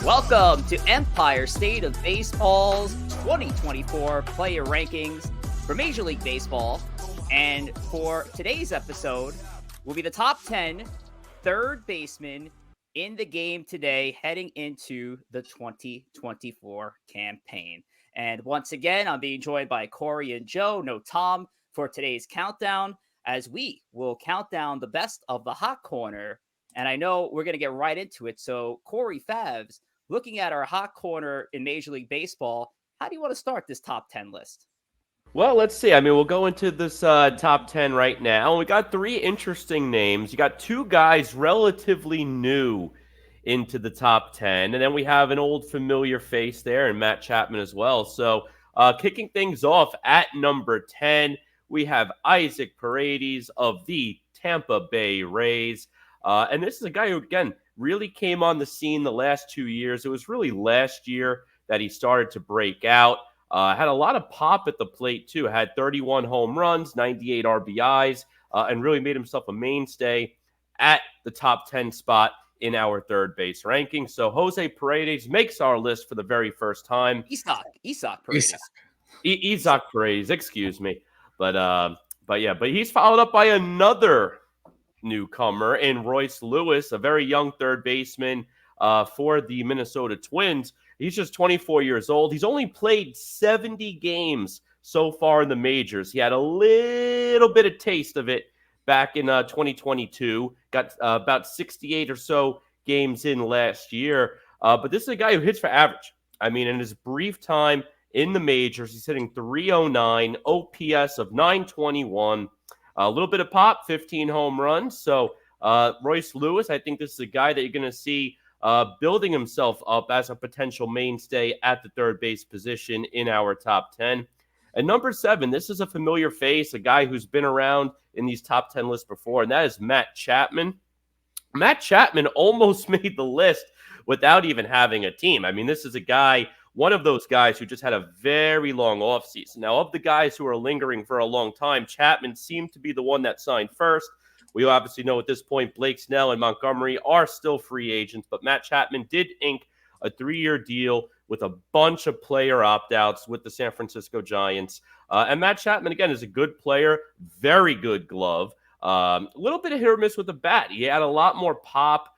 Welcome to Empire State of Baseball's 2024 player rankings for Major League Baseball. And for today's episode, will be the top 10 third basemen in the game today heading into the 2024 campaign. And once again, I'm being joined by Corey and Joe, no Tom, for today's countdown, as we will count down the best of the hot corner. And I know we're going to get right into it. So, Corey Favs, looking at our hot corner in Major League Baseball, how do you want to start this top 10 list? Well, let's see. We'll go into this top 10 right now. We got three interesting names. You got two guys relatively new into the top 10. And then we have an old familiar face there and Matt Chapman as well. So kicking things off at number 10, we have Isaac Paredes of the Tampa Bay Rays. And this is a guy who, again, really came on the scene the last 2 years. It was really last year that he started to break out. Had a lot of pop at the plate, too. Had 31 home runs, 98 RBIs, and really made himself a mainstay at the top 10 spot in our third base ranking. So Jose Paredes makes our list for the very first time. Isaac Paredes. Isaac Paredes, excuse me. But he's followed up by another newcomer in Royce Lewis, a very young third baseman for the Minnesota Twins. He's just 24 years old. He's only played 70 games so far in the majors. He had a little bit of taste of it back in 2022. Got about 68 or so games in last year. But this is a guy who hits for average. In his brief time in the majors, he's hitting .309, OPS of 921. A little bit of pop, 15 home runs. So Royce Lewis, I think this is a guy that you're going to see building himself up as a potential mainstay at the third base position in our top 10. And number 7, this is a familiar face, a guy who's been around in these top 10 lists before, and that is Matt Chapman. Matt Chapman almost made the list without even having a team. This is a guy, one of those guys who just had a very long offseason. Now, of the guys who are lingering for a long time, Chapman seemed to be the one that signed first. We obviously know at this point Blake Snell and Montgomery are still free agents, but Matt Chapman did ink a 3-year deal with a bunch of player opt-outs with the San Francisco Giants. And Matt Chapman, again, is a good player, very good glove. A little bit of hit or miss with the bat. He had a lot more pop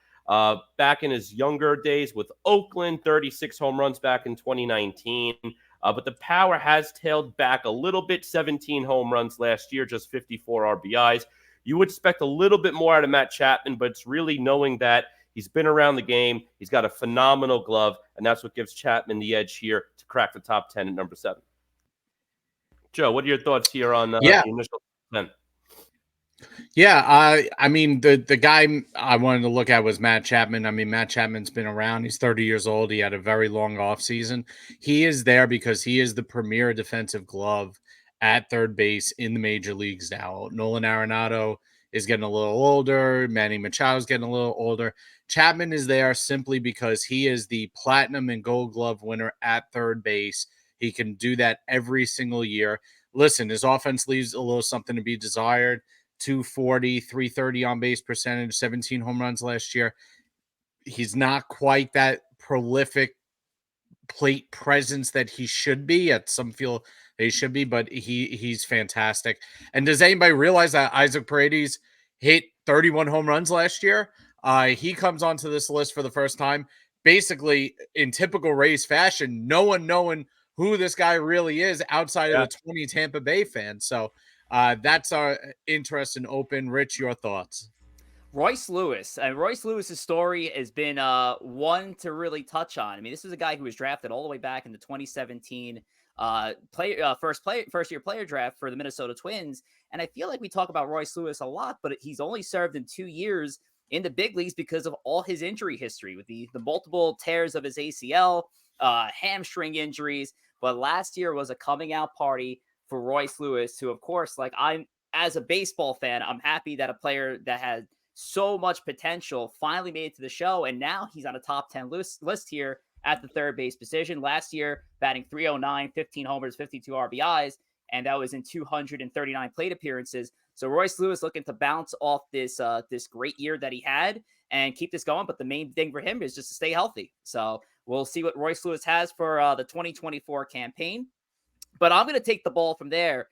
back in his younger days with Oakland, 36 home runs back in 2019. But the power has tailed back a little bit, 17 home runs last year, just 54 RBIs. You would expect a little bit more out of Matt Chapman, but it's really knowing that he's been around the game. He's got a phenomenal glove, and that's what gives Chapman the edge here to crack the top 10 at number 7. Joe, what are your thoughts here on the initial 10? Yeah, the guy I wanted to look at was Matt Chapman. Matt Chapman's been around. He's 30 years old. He had a very long offseason. He is there because he is the premier defensive glove at third base in the major leagues now. Nolan Arenado is getting a little older. Manny Machado is getting a little older. Chapman is there simply because he is the platinum and gold glove winner at third base. He can do that every single year. Listen, his offense leaves a little something to be desired. 240, 330 on base percentage, 17 home runs last year. He's not quite that prolific plate presence that he should be. At some feel he should be, but he's fantastic. And does anybody realize that Isaac Paredes hit 31 home runs last year? He comes onto this list for the first time, basically in typical Rays fashion, no one knowing who this guy really is outside of the 20 Tampa Bay fans. So that's our interest in open. Rich, your thoughts? Royce Lewis. Royce Lewis's story has been one to really touch on. This is a guy who was drafted all the way back in the 2017 first year player draft for the Minnesota Twins. And I feel like we talk about Royce Lewis a lot, but he's only served in 2 years in the big leagues because of all his injury history with the multiple tears of his ACL, hamstring injuries. But last year was a coming out party for Royce Lewis, who, of course, as a baseball fan, I'm happy that a player that had so much potential finally made it to the show. And now he's on a top 10 list here at the third base position. Last year, batting .309, 15 homers, 52 RBIs, and that was in 239 plate appearances. So Royce Lewis looking to bounce off this great year that he had and keep this going. But the main thing for him is just to stay healthy. So we'll see what Royce Lewis has for the 2024 campaign. But I'm going to take the ball from there,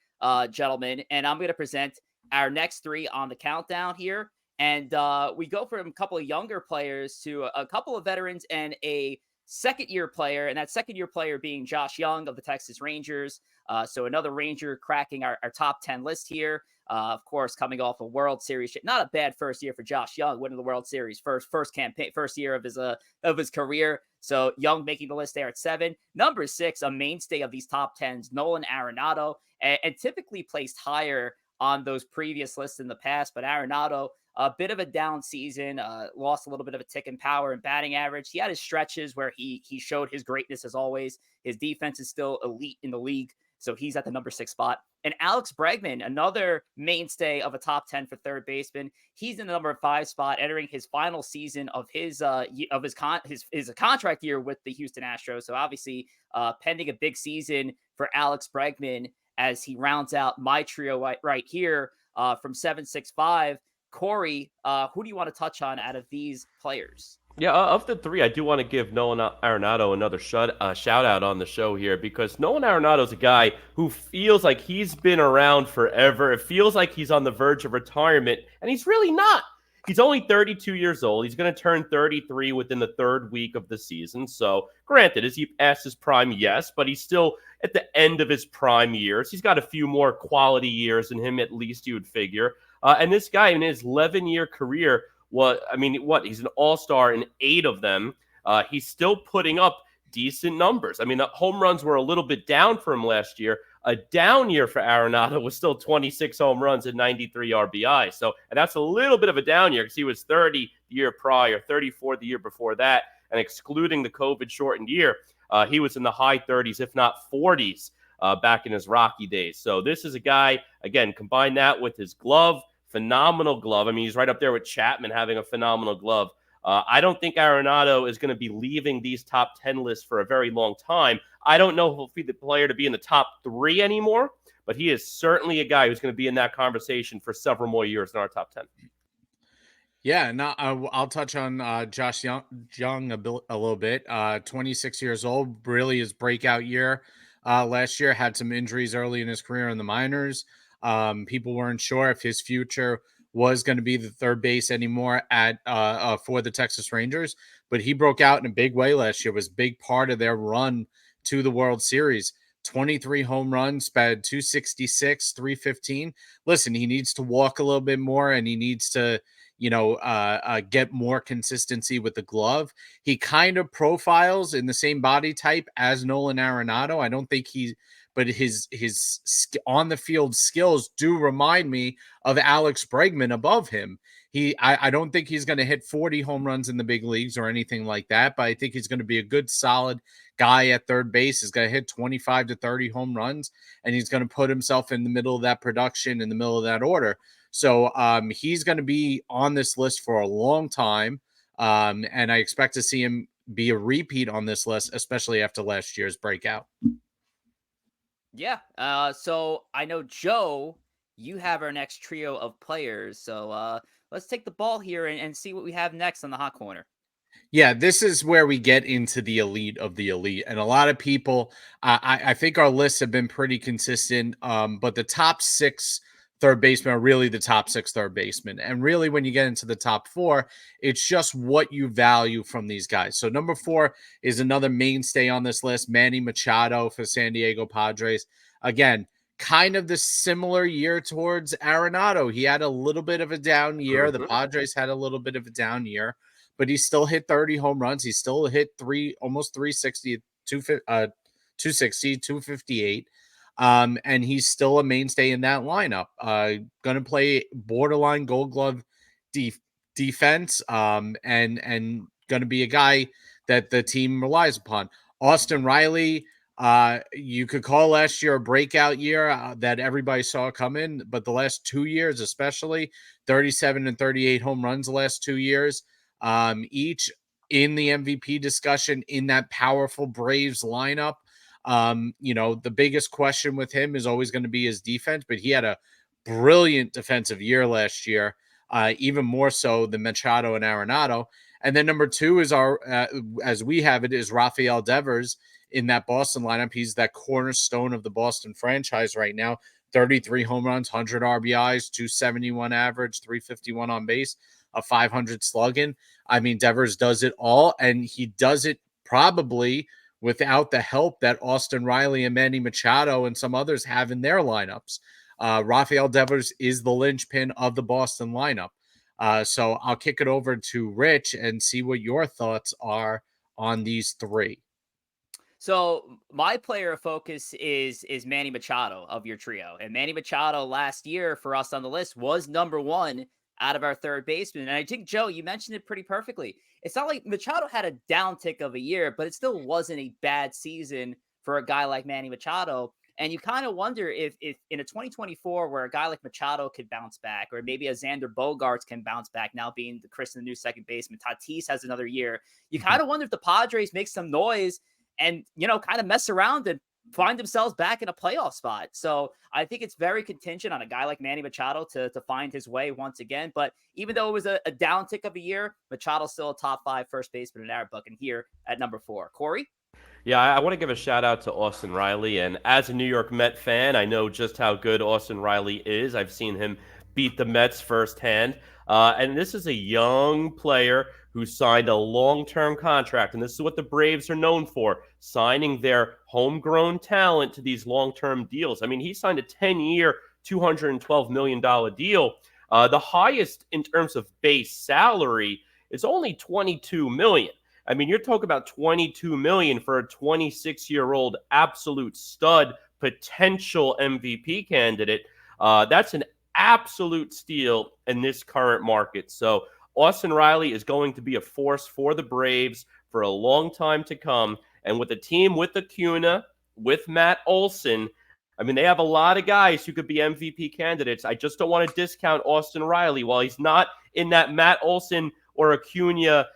gentlemen, and I'm going to present our next three on the countdown here. And we go from a couple of younger players to a couple of veterans and a second-year player, and that second-year player being Josh Young of the Texas Rangers. So another Ranger cracking our top 10 list here. Of course, coming off a World Series, not a bad first year for Josh Young, winning the World Series first campaign, first year of his career. So Young making the list there at 7. Number 6, a mainstay of these top 10s, Nolan Arenado, and typically placed higher on those previous lists in the past. But Arenado, a bit of a down season, lost a little bit of a tick in power and batting average. He had his stretches where he showed his greatness as always. His defense is still elite in the league. So he's at the number 6 spot. And Alex Bregman, another mainstay of a top 10 for third baseman. He's in the number 5 spot, entering his final season of his contract year with the Houston Astros. So obviously, pending a big season for Alex Bregman as he rounds out my trio right here from 765. Corey, who do you want to touch on out of these players? Yeah, of the three, I do want to give Nolan Arenado another shout out on the show here, because Nolan Arenado is a guy who feels like he's been around forever. It feels like he's on the verge of retirement, and he's really not. He's only 32 years old. He's going to turn 33 within the 3rd week of the season. So, granted, is he past his prime? Yes, but he's still at the end of his prime years. He's got a few more quality years in him, at least you would figure. And this guy, in his 11-year career, he's an all-star in 8 of them. He's still putting up decent numbers. I mean, the home runs were a little bit down for him last year. A down year for Arenado was still 26 home runs and 93 RBI. So, and that's a little bit of a down year because he was 30 the year prior, 34 the year before that, and excluding the COVID-shortened year, he was in the high 30s, if not 40s, back in his Rocky days. So this is a guy, again, combine that with his glove, phenomenal glove. I mean, he's right up there with Chapman having a phenomenal glove. I don't think Arenado is going to be leaving these top 10 lists for a very long time. I don't know if he'll be the player to be in the top 3 anymore, but he is certainly a guy who's going to be in that conversation for several more years in our top 10. Yeah, no, I'll touch on Josh Young a little bit. 26 years old, really his breakout year. Last year had some injuries early in his career in the minors. People weren't sure if his future was going to be the third base anymore for the Texas Rangers, but he broke out in a big way last year. Was a big part of their run to the World Series. 23 home runs, sped 266, 315. Listen, he needs to walk a little bit more, and he needs to, get more consistency with the glove. He kind of profiles in the same body type as Nolan Arenado. I don't think but his on the field skills do remind me of Alex Bregman above him. I don't think he's going to hit 40 home runs in the big leagues or anything like that, but I think he's going to be a good, solid guy at third base. He's going to hit 25 to 30 home runs, and he's going to put himself in the middle of that production, in the middle of that order. So he's going to be on this list for a long time, and I expect to see him be a repeat on this list, especially after last year's breakout. Yeah. So I know, Joe, you have our next trio of players. So let's take the ball here and see what we have next on the hot corner. Yeah, this is where we get into the elite of the elite. And a lot of people, I think our lists have been pretty consistent, but the top 6 third basemen are really the top 6 third basemen. And really, when you get into the top 4, it's just what you value from these guys. So number 4 is another mainstay on this list, Manny Machado for San Diego Padres. Again, kind of the similar year towards Arenado. He had a little bit of a down year. The Padres had a little bit of a down year, but he still hit 30 home runs. He still hit almost 360, 260, 258. And he's still a mainstay in that lineup. Going to play borderline Gold Glove defense, and going to be a guy that the team relies upon. Austin Riley, you could call last year a breakout year that everybody saw coming, but the last 2 years, especially 37 and 38 home runs the last 2 years, each in the MVP discussion in that powerful Braves lineup. The biggest question with him is always going to be his defense, but he had a brilliant defensive year last year, even more so than Machado and Arenado. And then number 2 is our, as we have it, is Rafael Devers in that Boston lineup. He's that cornerstone of the Boston franchise right now. 33 home runs, 100 RBIs, 271 average, 351 on base, a 500 slugging. I mean, Devers does it all, and he does it probably without the help that Austin Riley and Manny Machado and some others have in their lineups. Rafael Devers is the linchpin of the Boston lineup. So I'll kick it over to Rich and see what your thoughts are on these 3. So my player of focus is Manny Machado of your trio. And Manny Machado last year for us on the list was number 1 out of our third baseman. And I think, Joe, you mentioned it pretty perfectly. It's not like Machado had a downtick of a year, but it still wasn't a bad season for a guy like Manny Machado. And you kind of wonder if in a 2024 where a guy like Machado could bounce back, or maybe a Xander Bogaerts can bounce back now being the Chris in the new second baseman, Tatis has another year. You kind of wonder if the Padres make some noise and, kind of mess around and find themselves back in a playoff spot. So I think it's very contingent on a guy like Manny Machado to find his way once again. But even though it was a downtick of a year, Machado's still a top 5 first baseman in our book, and here at number 4. Corey? Yeah, I want to give a shout out to Austin Riley. And as a New York Met fan, I know just how good Austin Riley is. I've seen him beat the Mets firsthand. And this is a young player who signed a long-term contract. And this is what the Braves are known for, signing their homegrown talent to these long-term deals. I mean, he signed a 10-year, $212 million deal. The highest in terms of base salary is only $22 million. I mean, you're talking about $22 million for a 26-year-old absolute stud, potential MVP candidate. That's an absolute steal in this current market. So Austin Riley is going to be a force for the Braves for a long time to come. And with a team with Acuna, with Matt Olson, I mean, they have a lot of guys who could be MVP candidates. I just don't want to discount Austin Riley. While he's not in that Matt Olson or Acuna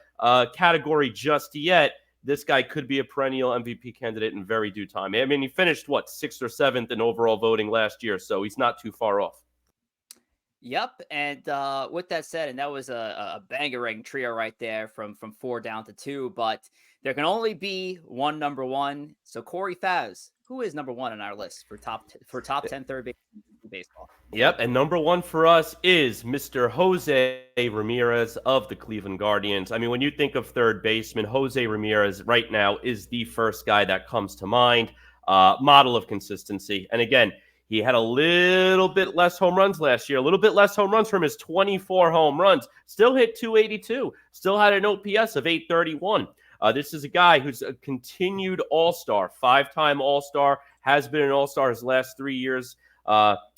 category just yet, this guy could be a perennial MVP candidate in very due time. I mean, he finished, 6th or 7th in overall voting last year, so he's not too far off. Yep. And with that said, and that was a banger-ring trio right there from 4 down to 2, but there can only be one number 1. So Corey Faz, who is number 1 on our list for top 10 third base baseball? Yep, and number 1 for us is Mr. Jose Ramirez of the Cleveland Guardians. I mean, when you think of third baseman, Jose Ramirez right now is the first guy that comes to mind. Model of consistency. And again, he had a little bit less home runs last year, a little bit less home runs from his 24 home runs. Still hit 282, still had an OPS of 831. This is a guy who's a continued all-star, 5-time all-star, has been an all-star his last 3 years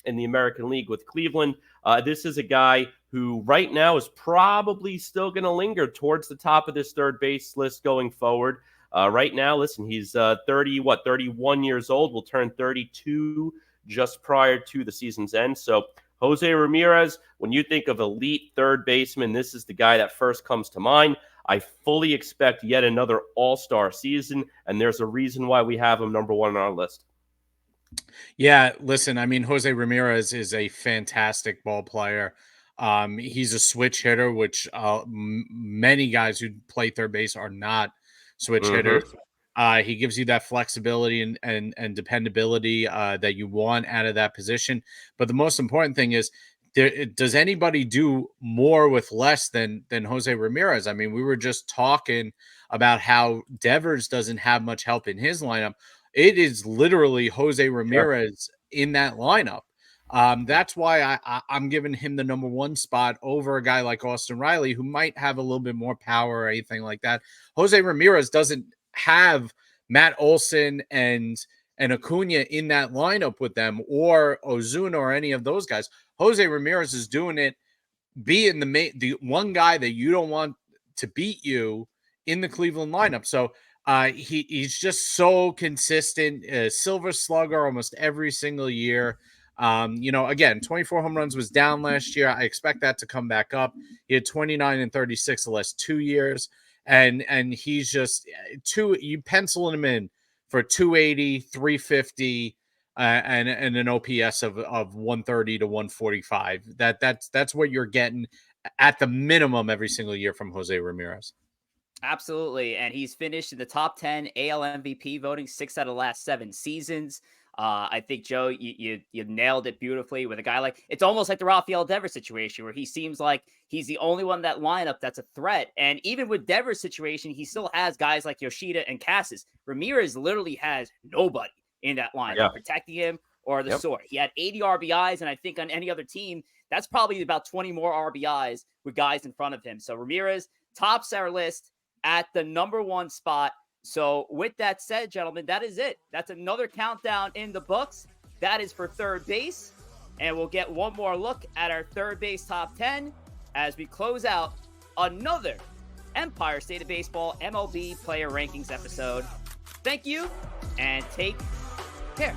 in the American League with Cleveland. This is a guy who right now is probably still going to linger towards the top of this third base list going forward. Right now, listen, he's 31 years old, will turn 32 just prior to the season's end. So Jose Ramirez, when you think of elite third baseman, this is the guy that first comes to mind. I fully expect yet another all-star season, and there's a reason why we have him number 1 on our list. Yeah, listen, I mean, Jose Ramirez is a fantastic ball player. He's a switch hitter, which many guys who play third base are not switch hitters. He gives you that flexibility and dependability that you want out of that position. But the most important thing is, does anybody do more with less than Jose Ramirez? I mean, we were just talking about how Devers doesn't have much help in his lineup. It is literally Jose Ramirez in that lineup. That's why I'm giving him the number 1 spot over a guy like Austin Riley, who might have a little bit more power or anything like that. Jose Ramirez doesn't have Matt Olson and Acuna in that lineup with them, or Ozuna or any of those guys. Jose Ramirez is doing it, being the one guy that you don't want to beat you in the Cleveland lineup. So he's just so consistent, silver slugger almost every single year. Again, 24 home runs was down last year. I expect that to come back up. He had 29 and 36 the last 2 years. And he's just you pencil him in for 280, 350, and an OPS of 130 to 145. That's what you're getting at the minimum every single year from Jose Ramirez. Absolutely. And he's finished in the top 10 AL MVP voting 6 out of the last 7 seasons. I think, Joe, you nailed it beautifully with a guy like, it's almost like the Rafael Devers situation where he seems like he's the only one in that lineup that's a threat. And even with Devers' situation, he still has guys like Yoshida and Cassis. Ramirez literally has nobody in that lineup protecting him or the sort. He had 80 RBIs, and I think on any other team, that's probably about 20 more RBIs with guys in front of him. So Ramirez tops our list at the number 1 spot. So with that said, gentlemen, that is it. That's another countdown in the books. That is for third base. And we'll get one more look at our third base top 10 as we close out another Empire State of Baseball MLB player rankings episode. Thank you and take care.